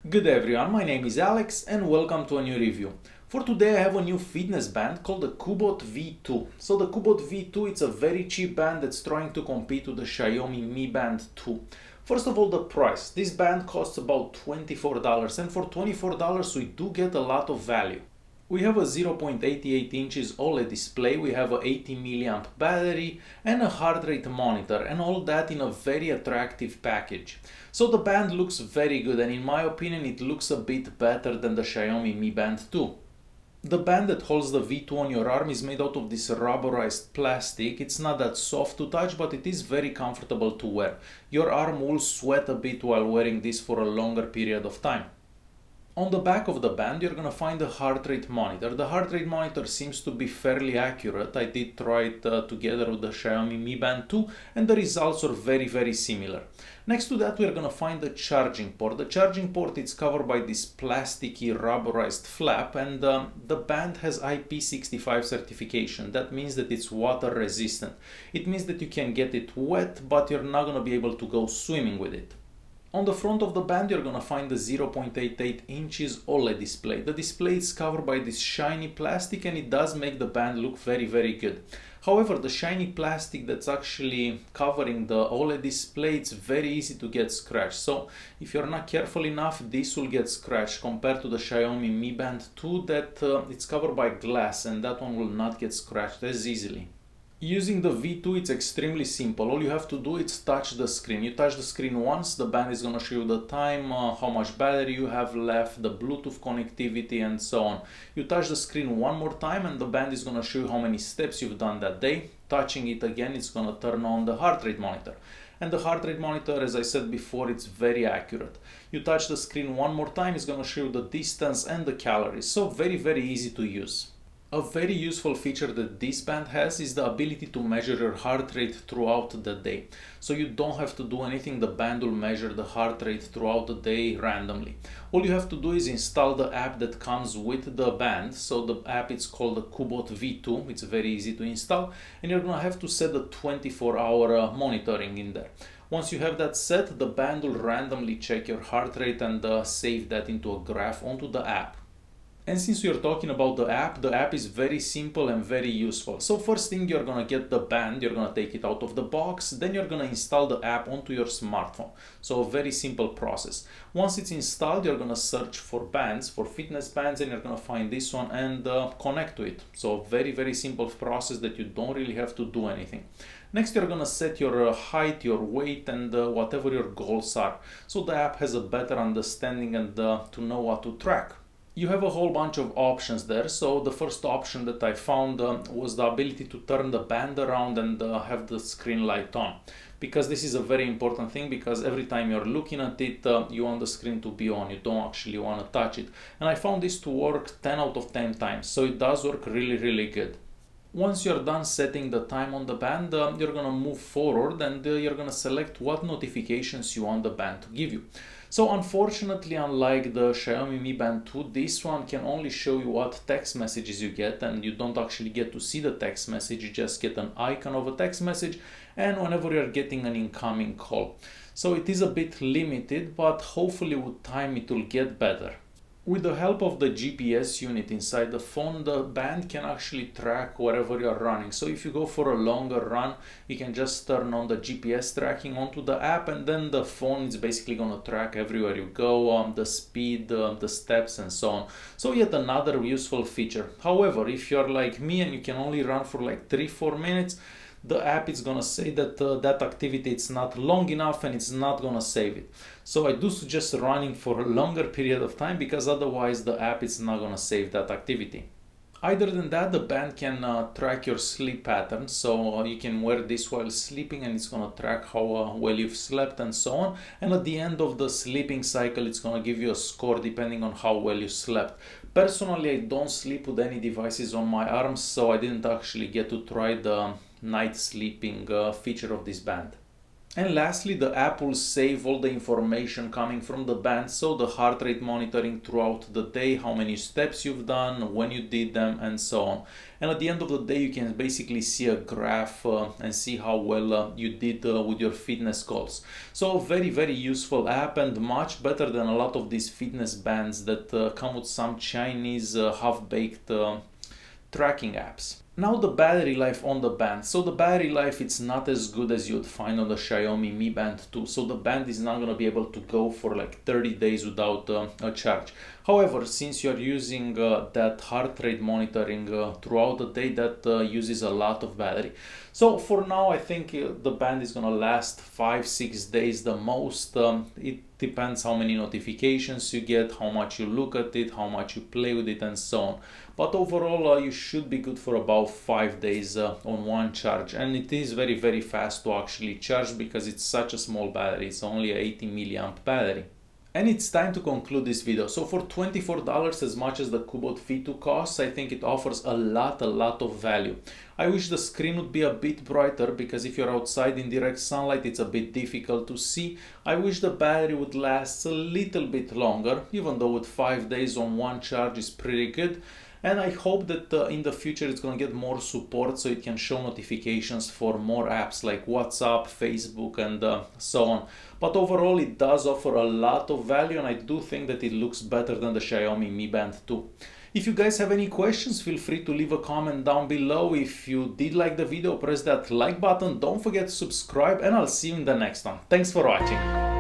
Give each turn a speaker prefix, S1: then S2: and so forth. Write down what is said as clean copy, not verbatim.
S1: Good day everyone, my name is Alex and welcome to a new review. For today I have a new fitness band called the Cubot V2. So the Cubot V2, it's a very cheap band that's trying to compete with the Xiaomi Mi Band 2. First of all, the price. This band costs about $24 and for $24 we do get a lot of value. We have a 0.88 inches OLED display, we have a 80 mAh battery and a heart rate monitor, and all that in a very attractive package. So the band looks very good, and in my opinion it looks a bit better than the Xiaomi Mi Band 2. The band that holds the V2 on your arm is made out of this rubberized plastic. It's not that soft to touch, but it is very comfortable to wear. Your arm will sweat a bit while wearing this for a longer period of time. On the back of the band, you're going to find a heart rate monitor. The heart rate monitor seems to be fairly accurate. I did try it together with the Xiaomi Mi Band 2 and the results are very similar. Next to that, we're going to find the charging port. The charging port is covered by this plasticky rubberized flap, and the band has IP65 certification. That means that it's water resistant. It means that you can get it wet, but you're not going to be able to go swimming with it. On the front of the band, you're going to find the 0.88 inches OLED display. The display is covered by this shiny plastic and it does make the band look very good. However, the shiny plastic that's actually covering the OLED display, it's very easy to get scratched. So if you're not careful enough, this will get scratched compared to the Xiaomi Mi Band 2 that it's covered by glass, and that one will not get scratched as easily. Using the V2, it's extremely simple. All you have to do is touch the screen. You touch the screen once, the band is going to show you the time, how much battery you have left, the Bluetooth connectivity and so on. You touch the screen one more time and the band is going to show you how many steps you've done that day. Touching it again, it's going to turn on the heart rate monitor. And the heart rate monitor, as I said before, it's very accurate. You touch the screen one more time, it's going to show you the distance and the calories. So very easy to use. A very useful feature that this band has is the ability to measure your heart rate throughout the day. So you don't have to do anything, the band will measure the heart rate throughout the day randomly. All you have to do is install the app that comes with the band. So the app is called the Cubot V2, it's very easy to install, and you're gonna have to set the 24-hour monitoring in there. Once you have that set, the band will randomly check your heart rate and save that into a graph onto the app. And since we are talking about the app is very simple and very useful. So first thing, you're gonna get the band, you're gonna take it out of the box, then you're gonna install the app onto your smartphone. So a very simple process. Once it's installed, you're gonna search for bands, for fitness bands, and you're gonna find this one and connect to it. So very simple process that you don't really have to do anything. Next, you're gonna set your height, your weight, and whatever your goals are. So the app has a better understanding and to know what to track. You have a whole bunch of options there. So the first option that I found was the ability to turn the band around and have the screen light on. Because this is a very important thing, because every time you're looking at it, you want the screen to be on, you don't actually want to touch it. And I found this to work 10 out of 10 times, so it does work really good. Once you're done setting the time on the band, you're gonna move forward and you're gonna select what notifications you want the band to give you. So unfortunately, unlike the Xiaomi Mi Band 2, this one can only show you what text messages you get, and you don't actually get to see the text message, you just get an icon of a text message and whenever you're getting an incoming call. So it is a bit limited, but hopefully with time it will get better. With the help of the GPS unit inside the phone, the band can actually track wherever you're running. So if you go for a longer run, you can just turn on the GPS tracking onto the app, and then the phone is basically going to track everywhere you go, the speed, the steps and so on. So yet another useful feature. However, if you're like me and you can only run for like 3-4 minutes, the app is gonna say that that activity it's not long enough and it's not gonna save it. So I do suggest running for a longer period of time, because otherwise the app is not gonna save that activity. Other than that, the band can track your sleep patterns, so you can wear this while sleeping and it's gonna track how well you've slept and so on. And at the end of the sleeping cycle, it's gonna give you a score depending on how well you slept. Personally, I don't sleep with any devices on my arms, so I didn't actually get to try the night sleeping feature of this band. And lastly, the app will save all the information coming from the band, so the heart rate monitoring throughout the day, how many steps you've done, when you did them, and so on. And at the end of the day, you can basically see a graph and see how well you did with your fitness goals. So very, very useful app, and much better than a lot of these fitness bands that come with some Chinese half-baked tracking apps. Now the battery life on the band. So the battery life, it's not as good as you'd find on the Xiaomi Mi Band 2. So the band is not going to be able to go for like 30 days without a charge. However, since you're using that heart rate monitoring throughout the day, that uses a lot of battery. So for now, I think the band is going to last 5-6 days the most. It depends how many notifications you get, how much you look at it, how much you play with it, and so on. But overall, you should be good for about 5 days on one charge. And it is very, very fast to actually charge because it's such a small battery. It's only an 80 milliamp battery. And it's time to conclude this video. So for $24, as much as the Cubot V2 costs, I think it offers a lot of value. I wish the screen would be a bit brighter because if you're outside in direct sunlight, it's a bit difficult to see. I wish the battery would last a little bit longer, even though with 5 days on one charge is pretty good. And I hope that in the future it's going to get more support so it can show notifications for more apps like WhatsApp, Facebook, and so on. But overall, it does offer a lot of value, and I do think that it looks better than the Xiaomi Mi Band 2. If you guys have any questions, feel free to leave a comment down below. If you did like the video, press that like button. Don't forget to subscribe, and I'll see you in the next one. Thanks for watching.